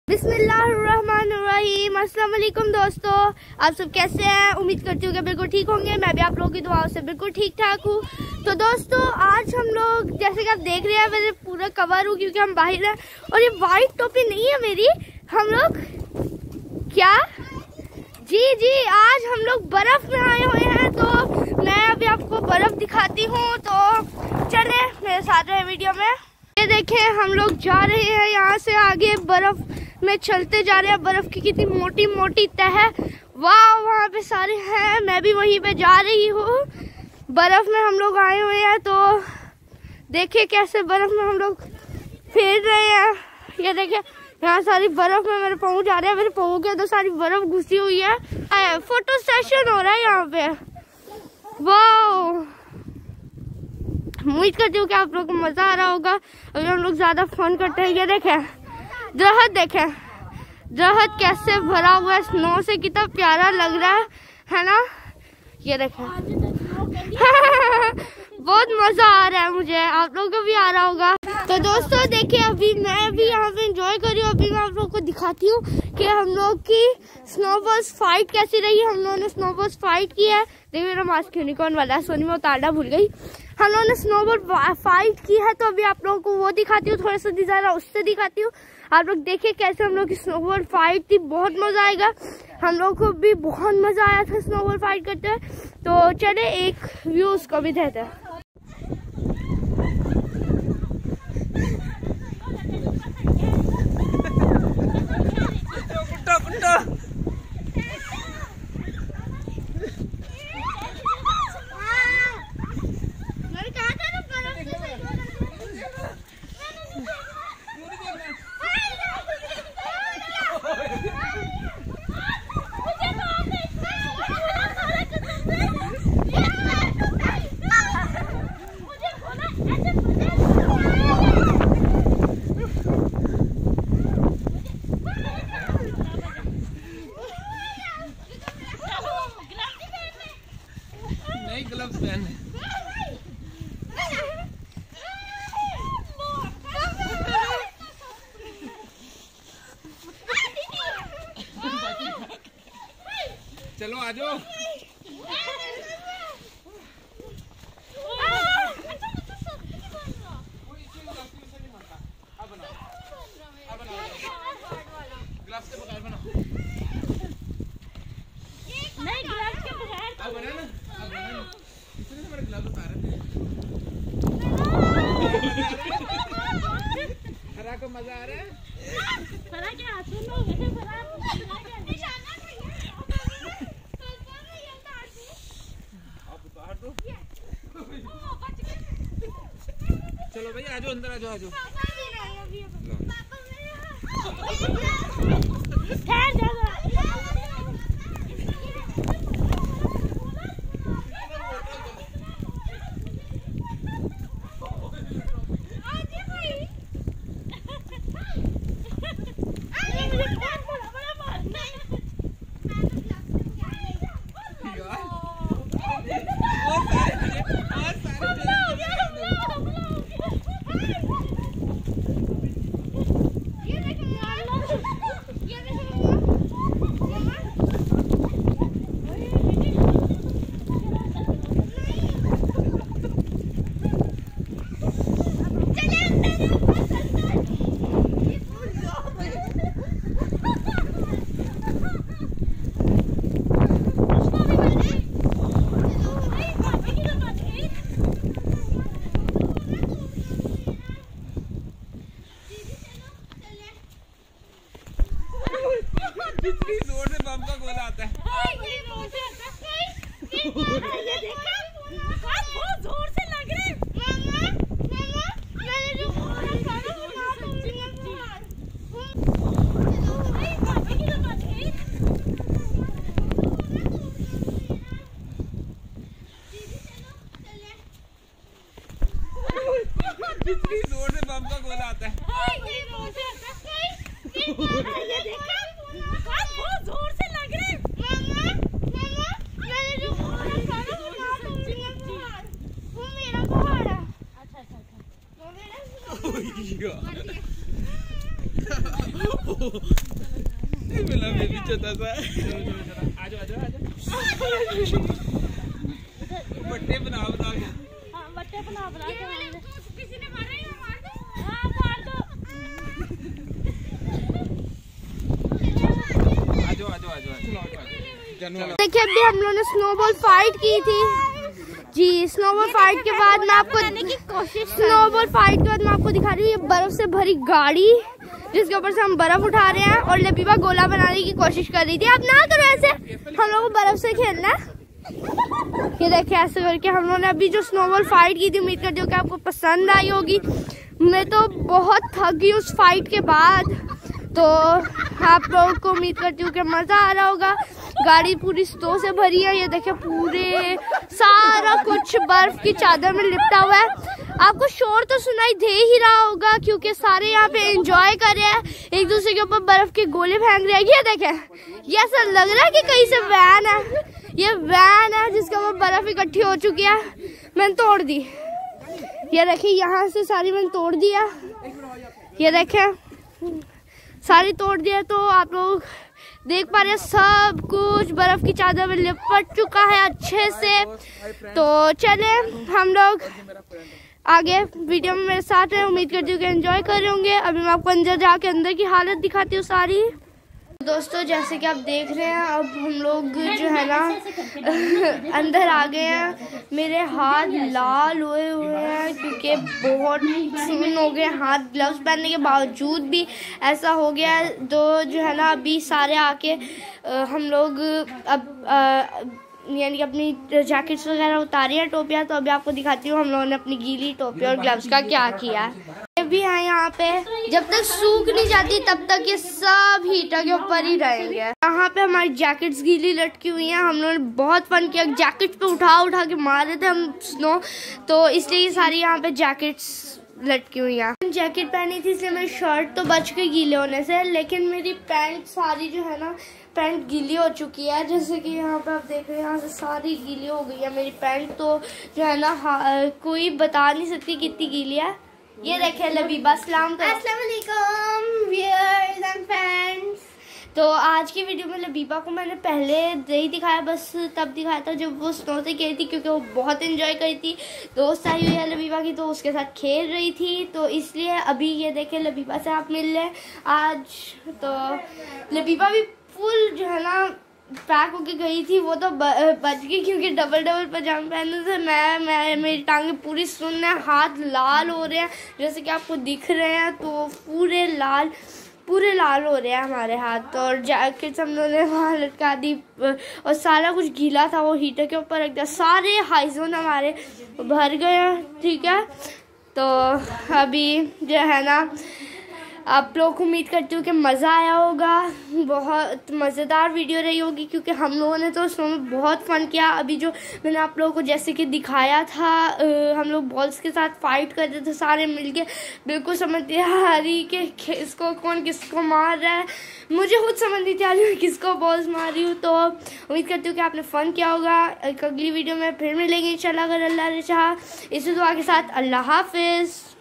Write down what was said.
बिस्मिल्लाहिर्रहमानिर्रहीम। अस्सलाम वालेकुम दोस्तों, आप सब कैसे हैं? उम्मीद करती हूँ कि बिल्कुल ठीक होंगे। मैं भी आप लोगों की दुआओं से बिल्कुल ठीक ठाक हूँ। तो दोस्तों आज हम लोग, जैसे कि आप देख रहे हैं, मेरे पूरा कवर हूँ क्योंकि हम बाहर हैं। और ये वाइट टोपी नहीं है मेरी। हम लोग क्या जी आज हम लोग बर्फ में आए हुए हैं। तो मैं अभी आपको बर्फ दिखाती हूँ, तो चले मेरे साथ रहे वीडियो में। ये देखें, हम लोग जा रहे हैं यहाँ से आगे, बर्फ में चलते जा रहे हैं। बर्फ की कितनी मोटी मोटी तह है। वाह, वहाँ पे सारे हैं, मैं भी वहीं पे जा रही हूँ। बर्फ में हम लोग आए हुए हैं, तो देखिए कैसे बर्फ में हम लोग फिर रहे हैं। ये देखिए यहाँ सारी बर्फ में मेरे पाँव जा रहे हैं। मेरे पाँव के अंदर सारी बर्फ घुसी हुई है। फोटो सेशन हो रहा है यहाँ पे। वाह, उम्मीद करती हूँ कि आप लोगों को मजा आ रहा होगा। अभी हम लोग ज्यादा फन करते हैं। ये देखें दरख्त, देखें दरख्त कैसे भरा हुआ है स्नो से, कितना प्यारा लग रहा है ना। ये देखें बहुत मजा आ रहा है मुझे, आप लोगों को भी आ रहा होगा। तो दोस्तों देखिए, अभी मैं भी यहाँ पे एंजॉय कर रही हूँ। अभी मैं आप लोगों को दिखाती हूँ कि हम लोग की स्नोबॉल्स फाइट कैसी रही। हम लोगों ने स्नोबॉल्स फाइट की है। देखिए मेरा मास्क यूनिकॉर्न वाला है, सोनी में उतारना भूल गई। हम लोगों ने स्नोबॉल फाइट की है, तो अभी आप लोगों को वो दिखाती हूँ। थोड़ा सा डिजाइन उससे दिखाती हूँ। आप लोग देखिए कैसे हम लोग की स्नोबॉल फाइट थी। बहुत मजा आएगा। हम लोग को भी बहुत मजा आया था स्नोबॉल फाइट करते हुए। तो चले एक व्यू उसको भी देते हैं। ग्लव्स पहन। चलो आ जाओ। ग्लव्स के बगैर बनाओ। नहीं, ग्लव्स के बगैर अब बना ना। इसने मेरे ग्लव्स उतारे थे। हरा को मजा आ रहा है। हरा क्या सुन लो, वैसे हरा निशाना नहीं है। आप उतार दो। चलो भाई आ जाओ, अंदर आ जाओ, आ जाओ। ठहर जा। कितनी जोर से बम का गोला आता है। ये देखा, बहुत जोर से लग रहा है। मैंने जो कितनी जोर से बम का गोला आता है। ये देखा, बहुत जोर से लग रहा है। मैंने जो नहीं मिला बेबी छोटा सा। आजो आजो आजो। बट्टे बना के। हाँ बट्टे बना के। किसी ने मारा या मार दो। हाँ मार दो। आजो आजो आजो। देखिए अभी हम लोगों ने स्नोबॉल फाइट की थी जी। स्नोबॉल फाइट के बाद मैं आपको दिखा रही हूँ ये बर्फ से भरी गाड़ी जिसके ऊपर से हम बर्फ उठा रहे हैं और लबीबा गोला बनाने की कोशिश कर रही थी। अब ना करो ऐसे, हम लोगों को बर्फ से खेलना है। ये देखिए ऐसे करके हम लोगों ने अभी जो स्नोबॉल फाइट की थी, उम्मीद करती हूँ कि आपको पसंद आई होगी। मैं तो बहुत थक गई उस फाइट के बाद, तो आप लोगों को उम्मीद करती हूँ कि मजा आ रहा होगा। गाड़ी पूरी स्नो से भरी है, ये देखिए पूरे सारा कुछ बर्फ की चादर में लिपटा हुआ है। आपको शोर तो सुनाई दे ही रहा होगा क्योंकि सारे यहाँ पे एंजॉय कर रहे हैं, एक दूसरे के ऊपर बर्फ के गोले फेंक रहे हैं। ये देखें, ये ऐसा लग रहा है कि कहीं से वैन है, ये वैन है जिसके ऊपर बर्फ इकट्ठी हो चुकी है। मैंने तोड़ दी, ये देखिए यहाँ से सारी मैंने तोड़ दिया, ये देखें सारी तोड़ दिया। तो आप लोग देख पा रहे हैं सब कुछ बर्फ की चादर में लिपट चुका है अच्छे से। तो चले हम लोग आगे वीडियो में मेरे साथ हैं, उम्मीद करती हूँ कि एंजॉय कर रहे होंगे। अभी मैं आपको अंदर जाके अंदर की हालत दिखाती हूँ सारी। दोस्तों जैसे कि आप देख रहे हैं अब हम लोग जो है ना अंदर आ गए हैं। मेरे हाथ लाल हुए हैं क्योंकि बहुत सुन हो गए हाथ, ग्लव्स पहनने के बावजूद भी ऐसा हो गया। तो जो है ना अभी सारे आके हम लोग अब यानी कि अपनी जैकेट्स वगैरह उतारी है, टोपियाँ। तो अभी आपको दिखाती हूँ हम लोगों ने अपनी गीली टोपी और ग्लव्स का क्या किया। ये भी है यहाँ पे, जब तक सूख नहीं जाती तब तक ये सब हीटर के ऊपर ही रहेंगे। यहाँ पे हमारी जैकेट्स गीली लटकी हुई हैं। हम लोगों ने बहुत फन किया, जैकेट पे उठा उठा के मार रहे थे हम स्नो, तो इसलिए ये सारी यहाँ पे जैकेट्स लटकी हुई है। जैकेट पहनी थी इसलिए मेरी शर्ट तो बच गई गीले होने से, लेकिन मेरी पैंट सारी जो है ना पैंट गीली हो चुकी है। जैसे कि यहाँ पे आप देख रहे हैं यहाँ से सारी गीली हो गई है मेरी पैंट। तो जो है ना कोई बता नहीं सकती कितनी गीली है। ये देखे लबीबा, अस्सलाम वालेकुम व्यूअर्स एंड फ्रेंड्स। तो आज की वीडियो में लबीबा को मैंने पहले नहीं दिखाया, बस तब दिखाया था जब वो स्नो से खेली थी क्योंकि वो बहुत एंजॉय करी थी। दोस्त आई हुई है लबीबा की तो उसके साथ खेल रही थी, तो इसलिए अभी ये देखे लबीबा से आप मिल लें आज। तो लबीबा भी फुल जो है ना पैक होके गई थी, वो तो बच गई क्योंकि डबल पजामा पहने थे। मैं मेरी टांगे पूरी सुन्न है, हाथ लाल हो रहे हैं जैसे कि आपको दिख रहे हैं। तो पूरे लाल हो रहे हैं हमारे हाथ। और जैकेट्स हम लोगों ने वहाँ लटका दी और सारा कुछ गीला था वो हीटर के ऊपर रख दिया। सारे हाइजोन हमारे भर गए हैं, ठीक है। तो अभी जो है ना आप लोग को उम्मीद करती हूँ कि मज़ा आया होगा, बहुत मज़ेदार वीडियो रही होगी क्योंकि हम लोगों ने तो उसमें बहुत फ़न किया। अभी जो मैंने आप लोगों को जैसे कि दिखाया था, हम लोग बॉल्स के साथ फाइट कर रहे थे सारे मिलके, बिल्कुल समझ नहीं आ रही कि इसको कौन किसको मार रहा है। मुझे खुद समझ नहीं आ रही किसको बॉल्स मार रही हूँ। तो उम्मीद करती हूँ कि आपने फ़न किया होगा। एक अगली वीडियो में फिर मिलेंगे इंशाल्लाह अगर अल्लाह ने चाहा। इसी दुआ के साथ अल्लाह हाफिज़।